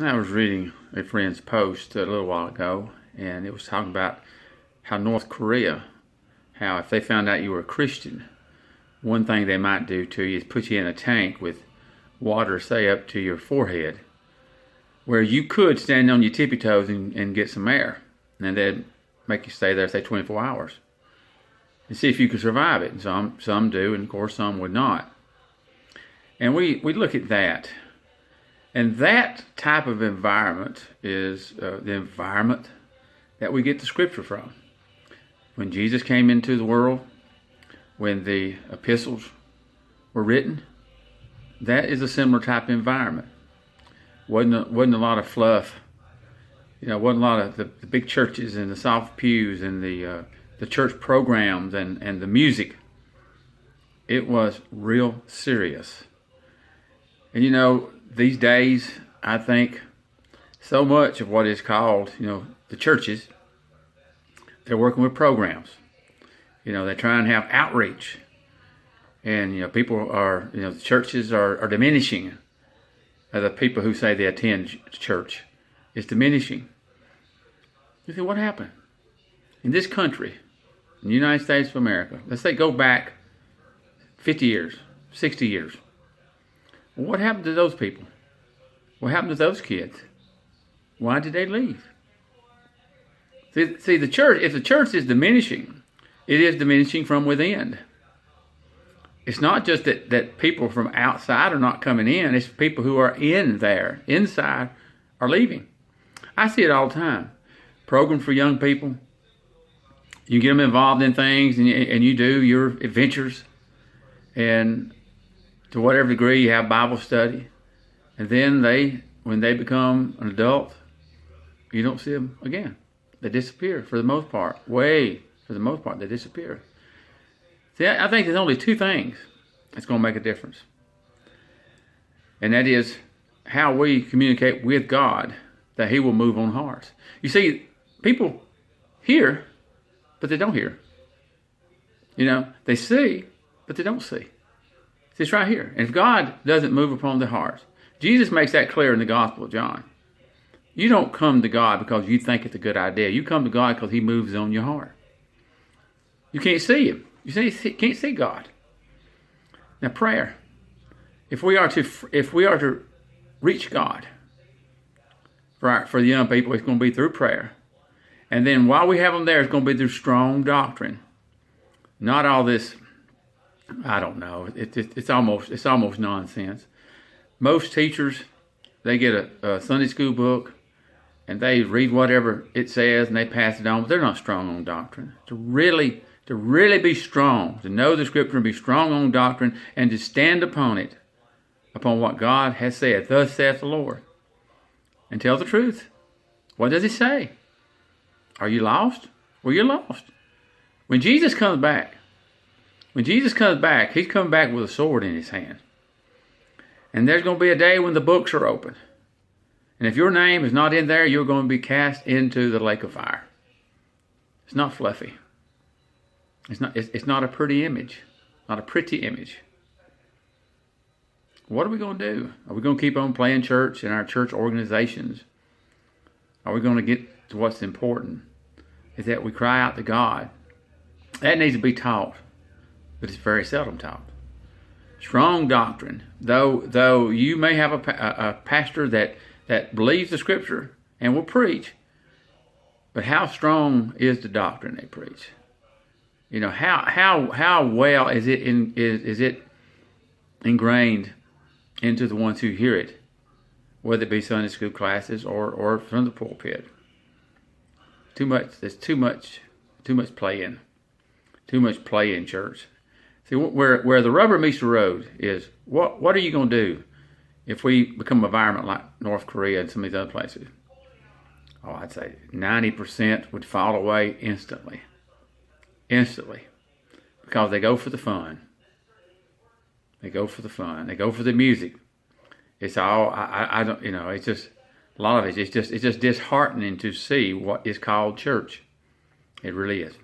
I was reading a friend's post a little while ago, and it was talking about how North Korea, how if they found out you were a Christian, one thing they might do to you is put you in a tank with water, say, up to your forehead, where you could stand on your tippy toes and get some air, and they'd make you stay there, say, 24 hours, and see if you could survive it. And some do, and of course some would not. And we look at that. And that type of environment is the environment that we get the scripture from. When Jesus came into the world, when the epistles were written, that is a similar type of environment. Wasn't a lot of fluff. Wasn't a lot of the big churches and the soft pews and the church programs and the music. It was real serious. And these days, I think so much of what is called, the churches, they're working with programs. They try and have outreach. And, people are, the churches are diminishing. The people who say they attend church is diminishing. You think, what happened? In this country, in the United States of America, let's say go back 50 years, 60 years. What happened to those people? What happened to those kids? Why did they leave? See, the church, if the church is diminishing, it is diminishing from within. It's not just that people from outside are not coming in, it's people who are inside, are leaving. I see it all the time. Programs for young people. You get them involved in things, and you do your adventures, and to whatever degree you have Bible study, and then when they become an adult, you don't see them again. They disappear for the most part. For the most part, they disappear. See, I think there's only two things that's going to make a difference. And that is how we communicate with God, that He will move on hearts. You see, people hear, but they don't hear. They see, but they don't see. It's right here. And if God doesn't move upon the hearts, Jesus makes that clear in the Gospel of John. You don't come to God because you think it's a good idea. You come to God because He moves on your heart. You can't see Him. You can't see God. Now, prayer. If we are to reach God for the young people, it's going to be through prayer. And then while we have them there, it's going to be through strong doctrine. Not all this. I don't know. It's almost nonsense. Most teachers, they get a Sunday school book and they read whatever it says and they pass it on, but they're not strong on doctrine. To really be strong, to know the scripture and be strong on doctrine and to stand upon it, upon what God has said, thus saith the Lord, and tell the truth. What does He say? Are you lost? Well, you're lost. When Jesus comes back, He's coming back with a sword in His hand. And there's going to be a day when the books are open. And if your name is not in there, you're going to be cast into the lake of fire. It's not fluffy. It's not a pretty image. Not a pretty image. What are we going to do? Are we going to keep on playing church in our church organizations? Are we going to get to what's important? Is that we cry out to God. That needs to be taught. But it's very seldom taught. Strong doctrine, though you may have a pastor that believes the scripture and will preach, but how strong is the doctrine they preach? How well is it ingrained into the ones who hear it, whether it be Sunday school classes or from the pulpit? There's too much play in church. See, where the rubber meets the road is, what are you going to do if we become an environment like North Korea and some of these other places? Oh, I'd say 90% would fall away instantly. Instantly. Because they go for the fun. They go for the fun. They go for the music. It's all, I don't, it's just, a lot of it, it's just disheartening to see what is called church. It really is.